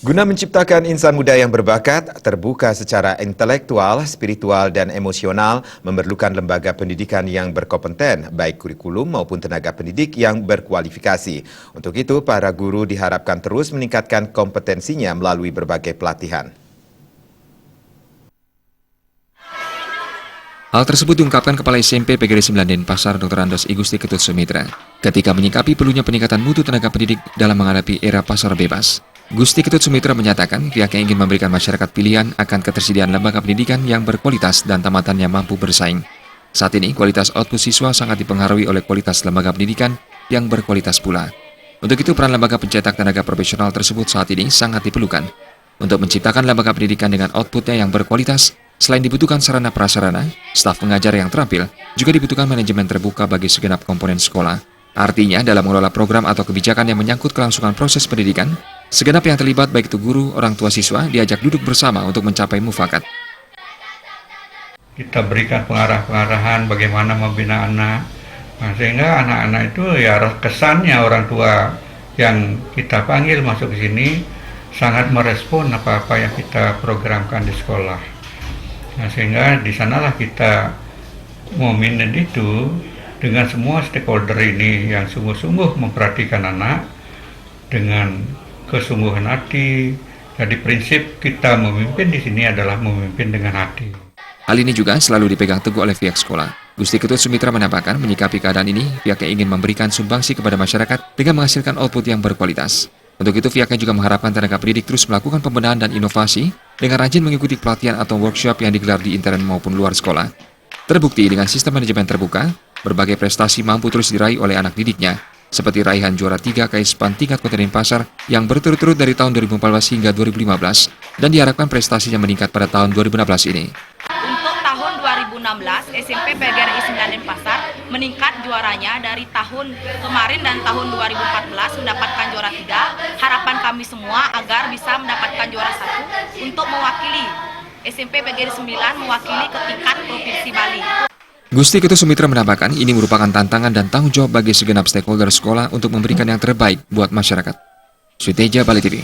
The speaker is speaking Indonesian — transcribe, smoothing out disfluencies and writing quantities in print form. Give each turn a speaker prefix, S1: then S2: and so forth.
S1: Guna menciptakan insan muda yang berbakat, terbuka secara intelektual, spiritual, dan emosional, memerlukan lembaga pendidikan yang berkompeten, baik kurikulum maupun tenaga pendidik yang berkualifikasi. Untuk itu, para guru diharapkan terus meningkatkan kompetensinya melalui berbagai pelatihan.
S2: Hal tersebut diungkapkan Kepala SMP PGRI 9 Denpasar Dr. Andos I Gusti Ketut Sumitra ketika menyikapi perlunya peningkatan mutu tenaga pendidik dalam menghadapi era pasar bebas. Gusti Ketut Sumitra menyatakan pihaknya ingin memberikan masyarakat pilihan akan ketersediaan lembaga pendidikan yang berkualitas dan tamatannya mampu bersaing. Saat ini, kualitas output siswa sangat dipengaruhi oleh kualitas lembaga pendidikan yang berkualitas pula. Untuk itu, peran lembaga pencetak tenaga profesional tersebut saat ini sangat diperlukan. Untuk menciptakan lembaga pendidikan dengan outputnya yang berkualitas, selain dibutuhkan sarana prasarana, staf pengajar yang terampil, juga dibutuhkan manajemen terbuka bagi segenap komponen sekolah. Artinya, dalam mengelola program atau kebijakan yang menyangkut kelangsungan proses pendidikan, segenap yang terlibat baik itu guru, orang tua siswa diajak duduk bersama untuk mencapai mufakat.
S3: Kita berikan pengarahan bagaimana membina anak, sehingga anak-anak itu ya kesannya orang tua yang kita panggil masuk ke sini sangat merespon apa-apa yang kita programkan di sekolah. Nah, sehingga di sanalah kita meminat itu dengan semua stakeholder ini yang sungguh-sungguh memperhatikan anak dengan kesungguhan hati. Jadi prinsip kita memimpin di sini adalah memimpin dengan hati.
S2: Hal ini juga selalu dipegang teguh oleh pihak sekolah. Gusti Ketut Sumitra menambahkan menyikapi keadaan ini, pihaknya ingin memberikan sumbangsi kepada masyarakat dengan menghasilkan output yang berkualitas. Untuk itu, pihaknya juga mengharapkan tenaga pendidik terus melakukan pembenahan dan inovasi dengan rajin mengikuti pelatihan atau workshop yang digelar di intern maupun luar sekolah. Terbukti dengan sistem manajemen terbuka, berbagai prestasi mampu terus diraih oleh anak didiknya, seperti raihan juara 3 KSPAN tingkat Kota Denpasar yang berturut-turut dari tahun 2014 hingga 2015, dan diharapkan prestasinya meningkat pada tahun 2016 ini.
S4: Untuk tahun 2016, SMP PGRI 9 Denpasar meningkat juaranya dari tahun kemarin dan tahun 2014 mendapatkan juara 3. Harapan kami semua agar bisa mendapatkan juara 1 untuk mewakili SMP PGRI 9 mewakili ke tingkat Provinsi Bali.
S2: Gusti Ketut Sumitra menambahkan ini merupakan tantangan dan tanggung jawab bagi segenap stakeholder sekolah untuk memberikan yang terbaik buat masyarakat. Suteja Bali TV.